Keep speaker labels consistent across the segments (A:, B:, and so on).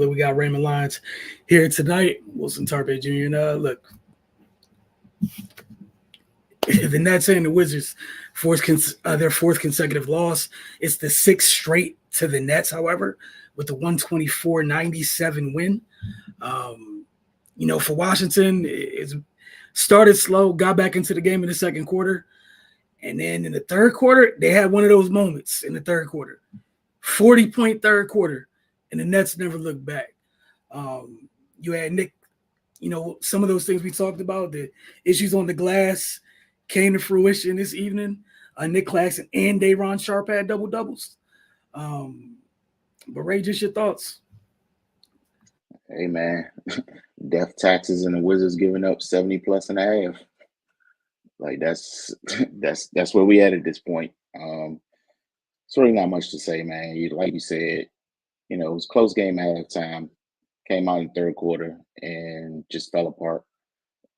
A: Butler. We got Raymond Lyons here tonight. Wilson Tarpe Jr. And look, the Nets and the Wizards, their fourth consecutive loss. It's the sixth straight to the Nets, however, with the 124-97 win. For Washington, it started slow, got back into the game in the second quarter. And then in the third quarter, they had one of those moments in the third quarter. 40-point third quarter, and the Nets never looked back. You had Nick, some of those things we talked about, the issues on the glass came to fruition this evening. Nick Claxton and Day'Ron Sharpe had double-doubles. But Ray, just your thoughts.
B: Hey, man, death taxes and the Wizards giving up 70+ and a half. Like that's where we at this point. It's really not much to say, man. Like you said, it was a close game at halftime, came out in the third quarter and just fell apart.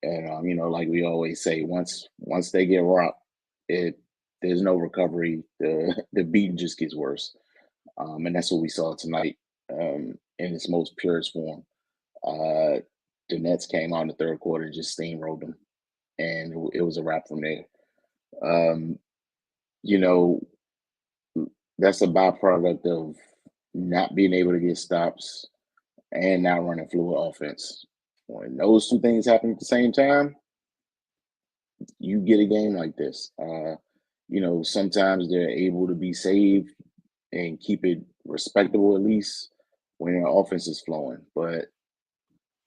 B: And like we always say, once they get rocked, there's no recovery. The beat just gets worse. And that's what we saw tonight in its most purest form. The Nets came out in the third quarter and just steamrolled them. And it was a wrap from there. That's a byproduct of not being able to get stops and not running fluid offense. When those two things happen at the same time, you get a game like this. Sometimes they're able to be saved and keep it respectable, at least when their offense is flowing. But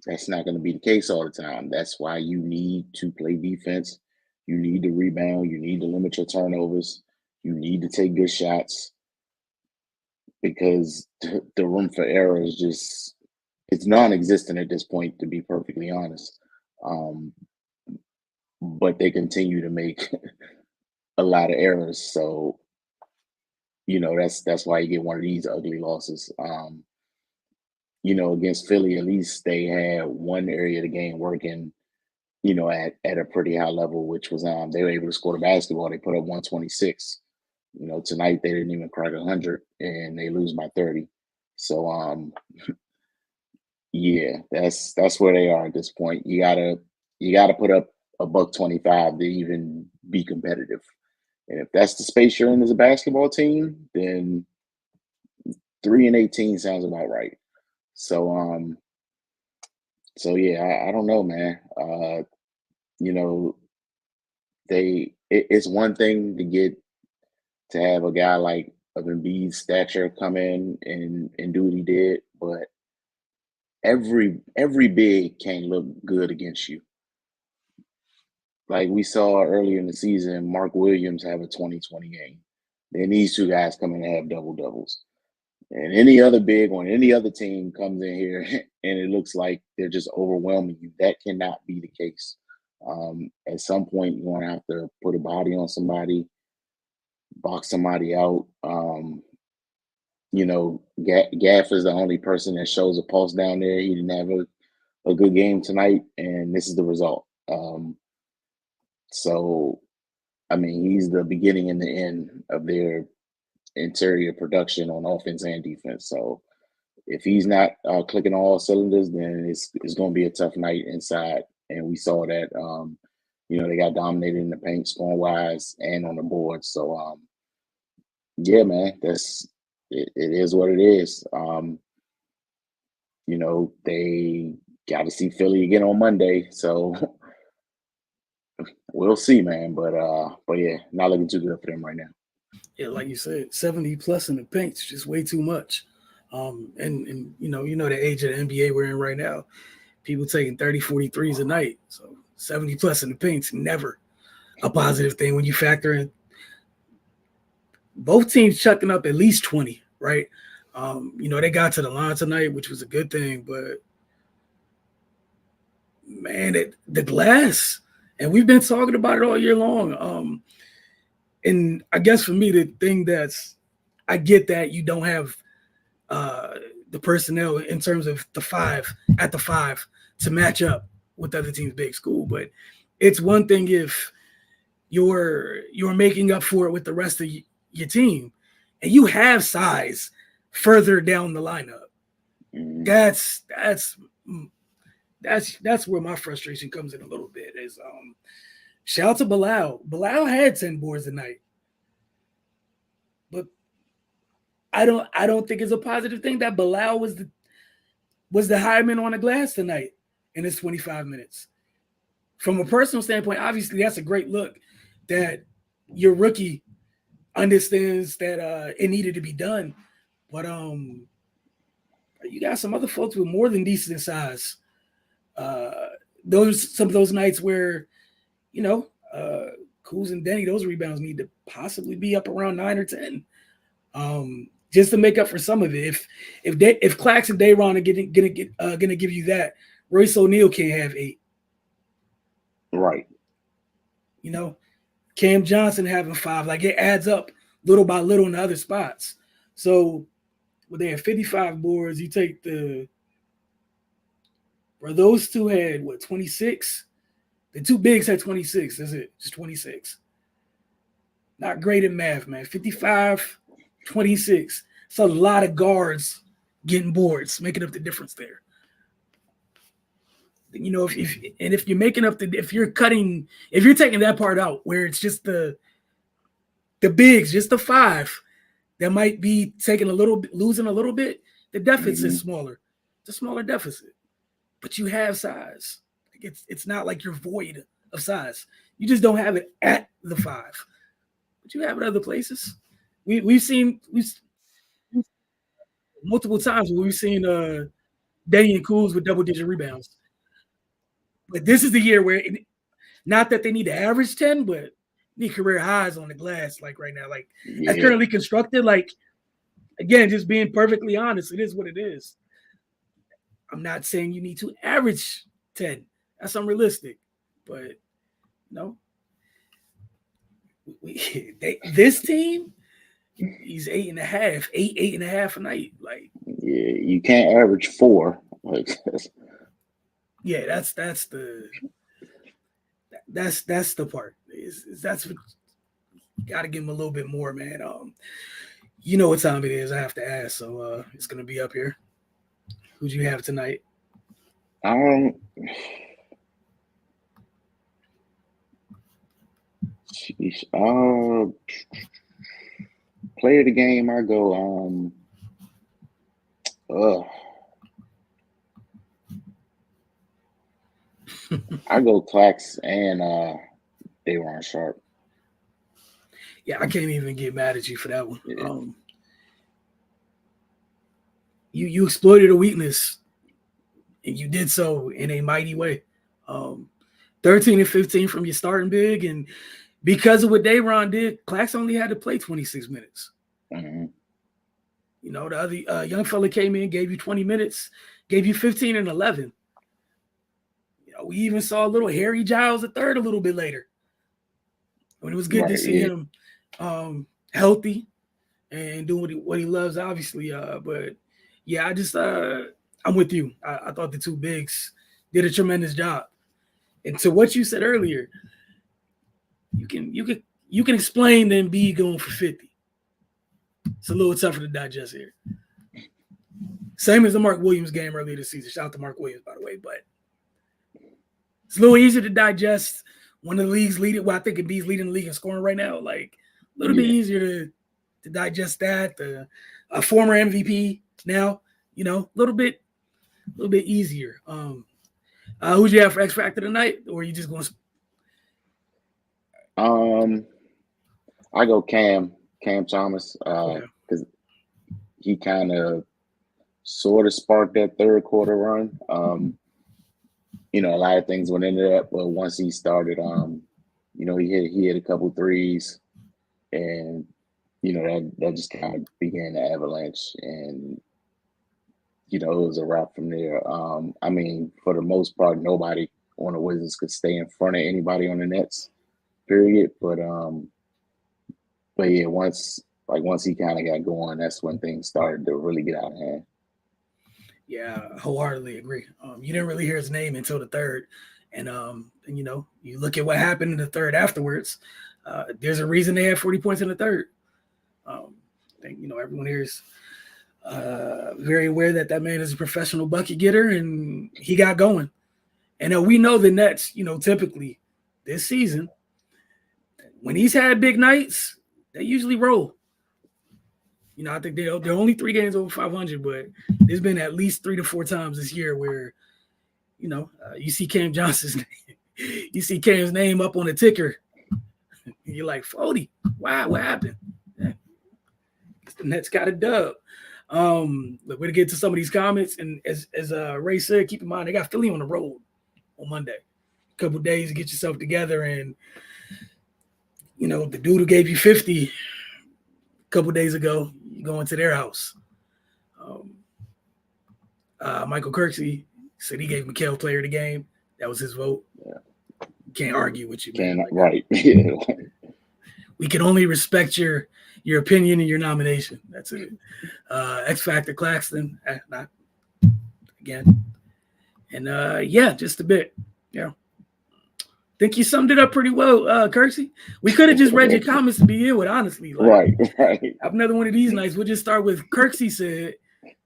B: that's not going to be the case all the time. That's why you need to play defense. You need to rebound. You need to limit your turnovers. You need to take good shots because the room for error is it's non-existent at this point, to be perfectly honest. But they continue to make a lot of errors. So, that's why you get one of these ugly losses. Against Philly, at least they had one area of the game working, at a pretty high level, which was they were able to score the basketball. They put up 126. Tonight they didn't even crack 100, and they lose by 30. So, yeah, that's where they are at this point. You gotta put up a $125 to even be competitive. And if that's the space you're in as a basketball team, then 3-18 sounds about right. So, yeah, I don't know, man. It's one thing to have a guy like of Embiid's stature come in and do what he did, but every big can't look good against you. Like we saw earlier in the season, Mark Williams have a 20-20 game. Then these two guys come in and have double-doubles. And any other big on any other team comes in here and it looks like they're just overwhelming you. That cannot be the case. At some point, you're going to have to put a body on somebody, box somebody out. Gaff is the only person that shows a pulse down there. He didn't have a good game tonight, and this is the result. So, I mean, he's the beginning and the end of their interior production on offense and defense. So if he's not clicking all cylinders, then it's going to be a tough night inside. And we saw that, they got dominated in the paint scoring wise and on the board. So, yeah, man, it is what it is. They got to see Philly again on Monday. So we'll see, man. But yeah, not looking too good for them right now.
A: Yeah, like you said, 70+ in the paint's just way too much. And the age of the NBA we're in right now, people taking 30, 40 threes a night. So 70+ in the paint's never a positive thing when you factor in both teams chucking up at least 20, right? They got to the line tonight, which was a good thing, but man, the glass, and we've been talking about it all year long. And I guess for me, the thing I get that you don't have the personnel in terms of the five to match up with the other team's big school, but it's one thing if you're making up for it with the rest of your team, and you have size further down the lineup. That's where my frustration comes in a little bit. Is shout out to Bilal. Bilal had 10 boards tonight, but I don't think it's a positive thing that Bilal was the high man on the glass tonight in his 25 minutes. From a personal standpoint, obviously that's a great look that your rookie understands that it needed to be done. But you got some other folks with more than decent size. Some of those nights where, Kuz and Denny, those rebounds need to possibly be up around 9 or 10. Just to make up for some of it. If Clax and Dayron are gonna give you that, Royce O'Neal can't have 8.
B: Right.
A: Cam Johnson having 5. Like, it adds up little by little in the other spots. So when they have 55 boards, you take those two had 26? The two bigs had 26. That's it. Just 26. Not great at math, man. 55, 26. It's a lot of guards getting boards, making up the difference there. If you're making up if you're taking that part out where it's just the bigs, just the 5 that might be taking losing a little bit, the deficit is smaller. It's a smaller deficit, but you have size. It's not like you're void of size. You just don't have it at the 5, but you have it other places. We've seen multiple times where we've seen Danny and Kuz with double-digit rebounds. But this is the year where, not that they need to average 10, but need career highs on the glass, like right now. Like, as currently constructed, like, again, just being perfectly honest, it is what it is. I'm not saying you need to average 10. That's unrealistic. But, this team, he's 8.5, 8.5 a night. Like,
B: yeah, you can't average 4. Like,
A: yeah, that's the part. That's what got to give him a little bit more, man. You know what time it is. I have to ask, so it's gonna be up here. Who'd you have tonight?
B: Player of the game, I go I go Clax and Dayron Sharp.
A: Yeah, I can't even get mad at you for that one.
B: Yeah.
A: You exploited a weakness, and you did so in a mighty way. 13 and 15 from your starting big, and because of what Dayron did, Clax only had to play 26 minutes.
B: Mm-hmm.
A: The other young fella came in, gave you 20 minutes, gave you 15 and 11. We even saw a little Harry Giles III a little bit later. When it was good to see him healthy and doing what he loves, obviously. But yeah, I'm with you. I thought the two bigs did a tremendous job. And to what you said earlier, you can explain the Embiid going for 50. It's a little tougher to digest here. Same as the Mark Williams game earlier this season. Shout out to Mark Williams, by the way. But it's a little easier to digest one of the league's leading. Well, I think Embiid's leading the league in scoring right now. Like, a little bit easier to digest that. A former MVP now, a little bit easier. Who'd you have for X Factor tonight, or are you just going?
B: I go Cam Thomas, because he kind of sort of sparked that third quarter run. A lot of things went into that, but once he started, he hit a couple threes, and that just kind of began the avalanche, and it was a wrap from there. For the most part, nobody on the Wizards could stay in front of anybody on the Nets, period. But yeah, once he kind of got going, that's when things started to really get out of hand.
A: Yeah, I wholeheartedly agree. You didn't really hear his name until the third, and you look at what happened in the third afterwards. There's a reason they had 40 points in the third. I think everyone here is Very aware that man is a professional bucket getter, and he got going. And we know the Nets, typically this season, when he's had big nights, they usually roll. I think they're only 3 games over 500, but there's been at least 3 to 4 times this year where, you see Cam Johnson's name, you see Cam's name up on the ticker. You're like, 40. Wow, what happened? Yeah. The Nets got a dub. Look, we're gonna get to some of these comments, and as Ray said, keep in mind they got Philly on the road on Monday. A couple days to get yourself together, and the dude who gave you 50 a couple days ago, you going to their house. Michael Kirksey said he gave Mikal player of the game. That was his vote. Yeah. Can't argue with you, man.
B: Right.
A: We can only respect your opinion and your nomination. That's it. X Factor Claxton, not again. And just a bit. Yeah. Think you summed it up pretty well, Kirksey. We could have just read your comments to begin with, honestly.
B: Right.
A: Have another one of these nights. We'll just start with Kirksey said,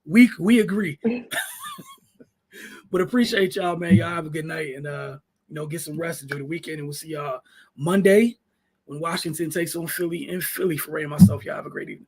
A: we agree. But appreciate y'all, man. Y'all have a good night, and get some rest, enjoy the weekend, and we'll see y'all Monday when Washington takes on Philly in Philly. For Ray and myself, y'all have a great evening.